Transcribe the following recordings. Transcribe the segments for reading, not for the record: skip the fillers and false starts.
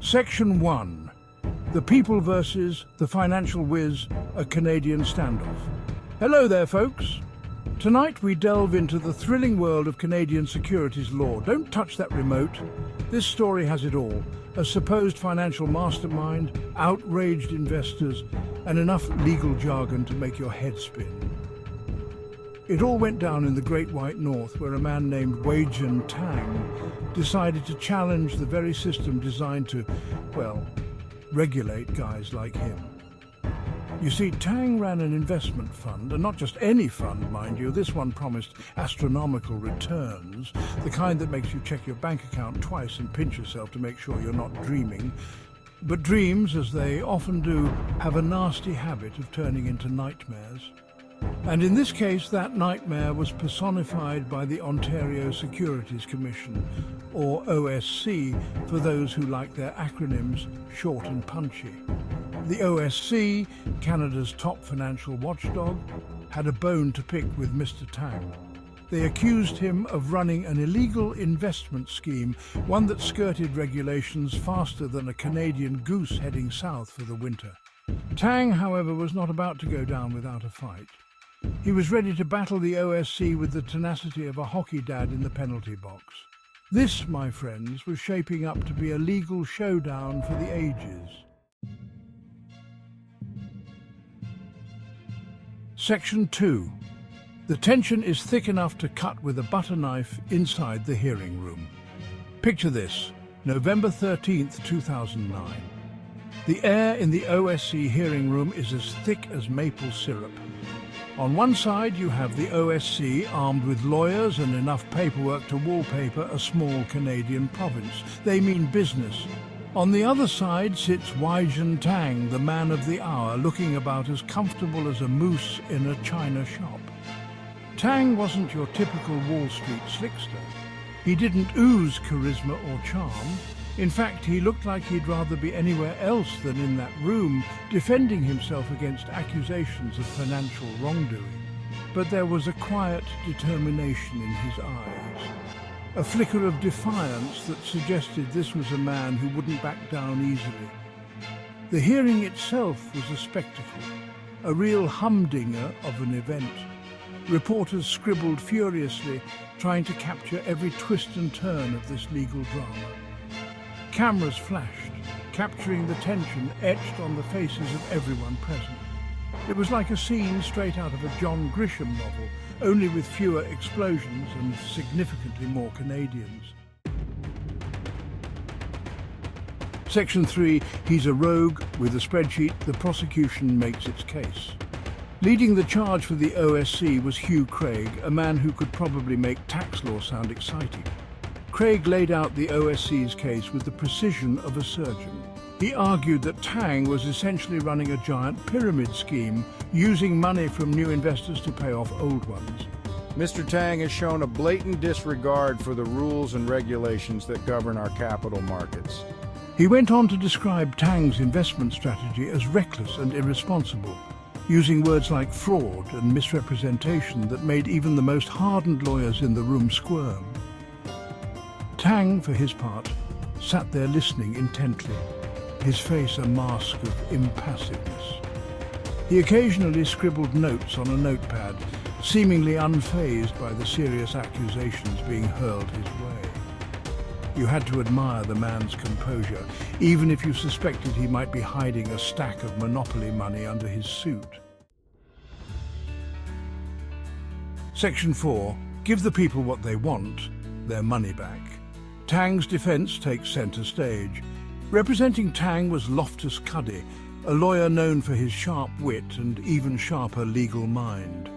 Section 1. The People versus the Financial Whiz, a Canadian standoff. Hello there, folks. Tonight we delve into the thrilling world of Canadian securities law. Don't touch that remote. This story has it all. A supposed financial mastermind, outraged investors, and enough legal jargon to make your head spin. It all went down in the Great White North, where a man named Wei-Jin Tang decided to challenge the very system designed to, well, regulate guys like him. You see, Tang ran an investment fund, and not just any fund, mind you. This one promised astronomical returns, the kind that makes you check your bank account twice and pinch yourself to make sure you're not dreaming. But dreams, as they often do, have a nasty habit of turning into nightmares. And in this case, that nightmare was personified by the Ontario Securities Commission, or OSC, for those who like their acronyms short and punchy. The OSC, Canada's top financial watchdog, had a bone to pick with Mr. Tang. They accused him of running an illegal investment scheme, one that skirted regulations faster than a Canadian goose heading south for the winter. Tang, however, was not about to go down without a fight. He was ready to battle the OSC with the tenacity of a hockey dad in the penalty box. This, my friends, was shaping up to be a legal showdown for the ages. Section 2. The tension is thick enough to cut with a butter knife inside the hearing room. Picture this, November 13th, 2009. The air in the OSC hearing room is as thick as maple syrup. On one side you have the OSC armed with lawyers and enough paperwork to wallpaper a small Canadian province. They mean business. On the other side sits Wei-Jin Tang, the man of the hour, looking about as comfortable as a moose in a china shop. Tang wasn't your typical Wall Street slickster. He didn't ooze charisma or charm. In fact, he looked like he'd rather be anywhere else than in that room, defending himself against accusations of financial wrongdoing. But there was a quiet determination in his eyes, a flicker of defiance that suggested this was a man who wouldn't back down easily. The hearing itself was a spectacle, a real humdinger of an event. Reporters scribbled furiously, trying to capture every twist and turn of this legal drama. Cameras flashed, capturing the tension etched on the faces of everyone present. It was like a scene straight out of a John Grisham novel, only with fewer explosions and significantly more Canadians. Section 3, he's a rogue. With a spreadsheet, the prosecution makes its case. Leading the charge for the OSC was Hugh Craig, a man who could probably make tax law sound exciting. Craig laid out the OSC's case with the precision of a surgeon. He argued that Tang was essentially running a giant pyramid scheme, using money from new investors to pay off old ones. Mr. Tang has shown a blatant disregard for the rules and regulations that govern our capital markets. He went on to describe Tang's investment strategy as reckless and irresponsible, using words like fraud and misrepresentation that made even the most hardened lawyers in the room squirm. Tang, for his part, sat there listening intently, his face a mask of impassiveness. He occasionally scribbled notes on a notepad, seemingly unfazed by the serious accusations being hurled his way. You had to admire the man's composure, even if you suspected he might be hiding a stack of Monopoly money under his suit. Section 4. Give the people what they want, their money back. Tang's defense takes center stage. Representing Tang was Loftus Cuddy, a lawyer known for his sharp wit and even sharper legal mind.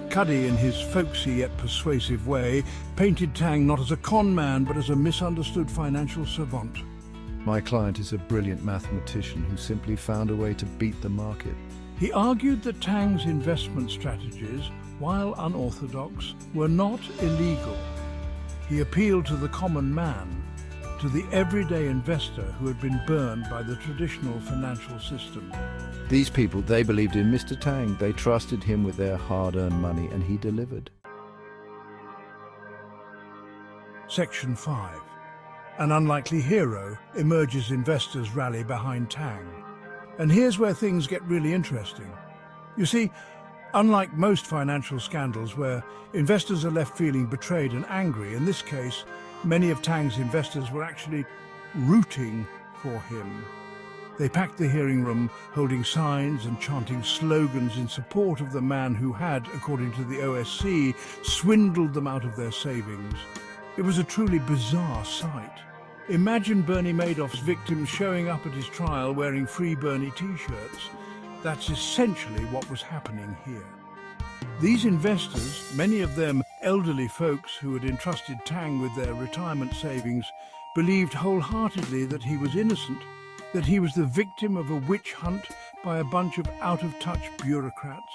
Cuddy, in his folksy yet persuasive way, painted Tang not as a con man but as a misunderstood financial savant. My client is a brilliant mathematician who simply found a way to beat the market. He argued that Tang's investment strategies, while unorthodox, were not illegal. He appealed to the common man, to the everyday investor who had been burned by the traditional financial system. These people, they believed in Mr. Tang. They trusted him with their hard-earned money, and he delivered. Section 5. An unlikely hero emerges investors' rally behind Tang. And here's where things get really interesting. You see, unlike most financial scandals where investors are left feeling betrayed and angry, in this case, many of Tang's investors were actually rooting for him. They packed the hearing room, holding signs and chanting slogans in support of the man who had, according to the OSC, swindled them out of their savings. It was a truly bizarre sight. Imagine Bernie Madoff's victims showing up at his trial wearing Free Bernie t-shirts. That's essentially what was happening here. These investors, many of them elderly folks who had entrusted Tang with their retirement savings, believed wholeheartedly that he was innocent, that he was the victim of a witch hunt by a bunch of out-of-touch bureaucrats.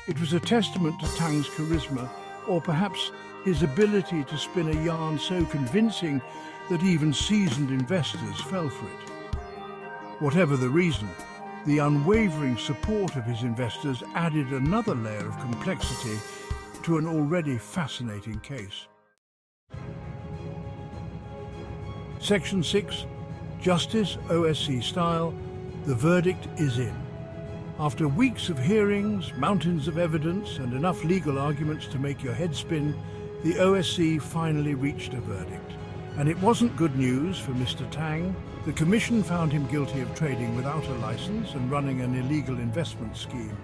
It was a testament to Tang's charisma, or perhaps his ability to spin a yarn so convincing that even seasoned investors fell for it. Whatever the reason, the unwavering support of his investors added another layer of complexity to an already fascinating case. Section 6. Justice, OSC style, the verdict is in. After weeks of hearings, mountains of evidence, and enough legal arguments to make your head spin, the OSC finally reached a verdict. And it wasn't good news for Mr. Tang. The Commission found him guilty of trading without a license and running an illegal investment scheme.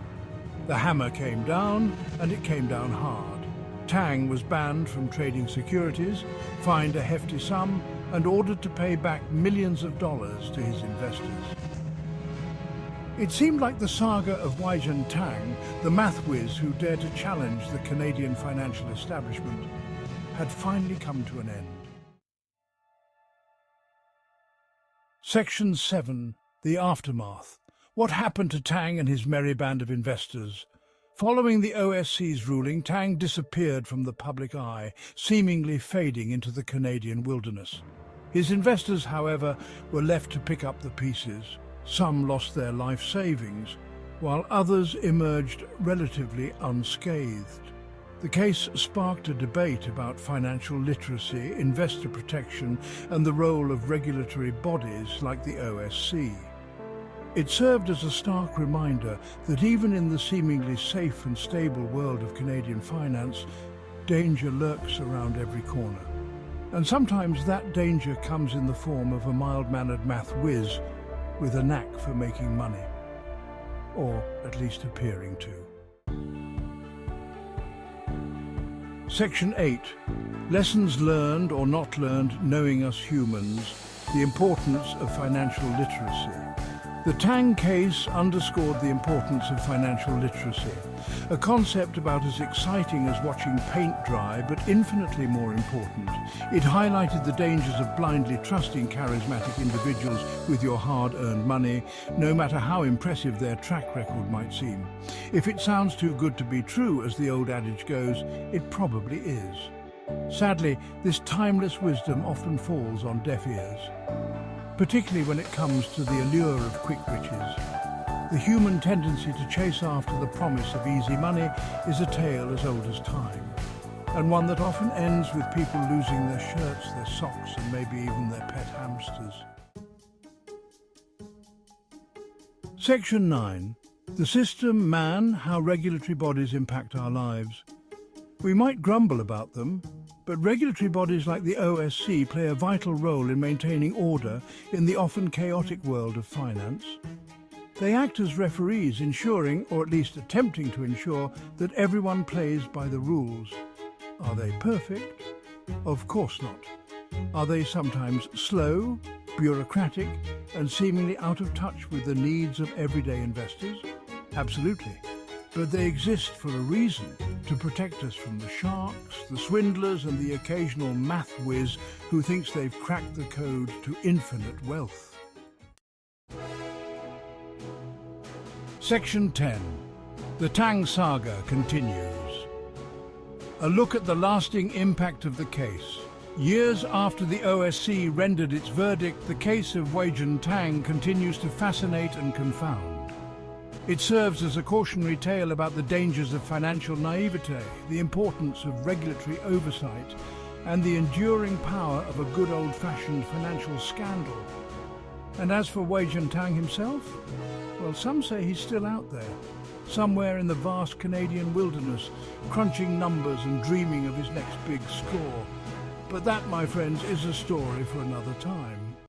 The hammer came down, and it came down hard. Tang was banned from trading securities, fined a hefty sum, and ordered to pay back millions of dollars to his investors. It seemed like the saga of Weijun Tang, the math whiz who dared to challenge the Canadian financial establishment, had finally come to an end. Section 7. The Aftermath. What happened to Tang and his merry band of investors? Following the OSC's ruling, Tang disappeared from the public eye, seemingly fading into the Canadian wilderness. His investors, however, were left to pick up the pieces. Some lost their life savings, while others emerged relatively unscathed. The case sparked a debate about financial literacy, investor protection, and the role of regulatory bodies like the OSC. It served as a stark reminder that even in the seemingly safe and stable world of Canadian finance, danger lurks around every corner. And sometimes that danger comes in the form of a mild-mannered math whiz with a knack for making money. Or at least appearing to. Section 8. Lessons learned or not learned knowing us humans, the importance of financial literacy. The Tang case underscored the importance of financial literacy, a concept about as exciting as watching paint dry, but infinitely more important. It highlighted the dangers of blindly trusting charismatic individuals with your hard-earned money, no matter how impressive their track record might seem. If it sounds too good to be true, as the old adage goes, it probably is. Sadly, this timeless wisdom often falls on deaf ears, particularly when it comes to the allure of quick riches. The human tendency to chase after the promise of easy money is a tale as old as time, and one that often ends with people losing their shirts, their socks, and maybe even their pet hamsters. Section 9. The system, man, how regulatory bodies impact our lives. We might grumble about them, but regulatory bodies like the OSC play a vital role in maintaining order in the often chaotic world of finance. They act as referees, ensuring, or at least attempting to ensure, that everyone plays by the rules. Are they perfect? Of course not. Are they sometimes slow, bureaucratic, and seemingly out of touch with the needs of everyday investors? Absolutely. But they exist for a reason, to protect us from the sharks, the swindlers, and the occasional math whiz who thinks they've cracked the code to infinite wealth. Section 10. The Tang saga continues. A look at the lasting impact of the case. Years after the OSC rendered its verdict, the case of Weijun Tang continues to fascinate and confound. It serves as a cautionary tale about the dangers of financial naivete, the importance of regulatory oversight, and the enduring power of a good old-fashioned financial scandal. And as for Wei Jintang himself, well, some say he's still out there, somewhere in the vast Canadian wilderness, crunching numbers and dreaming of his next big score. But that, my friends, is a story for another time.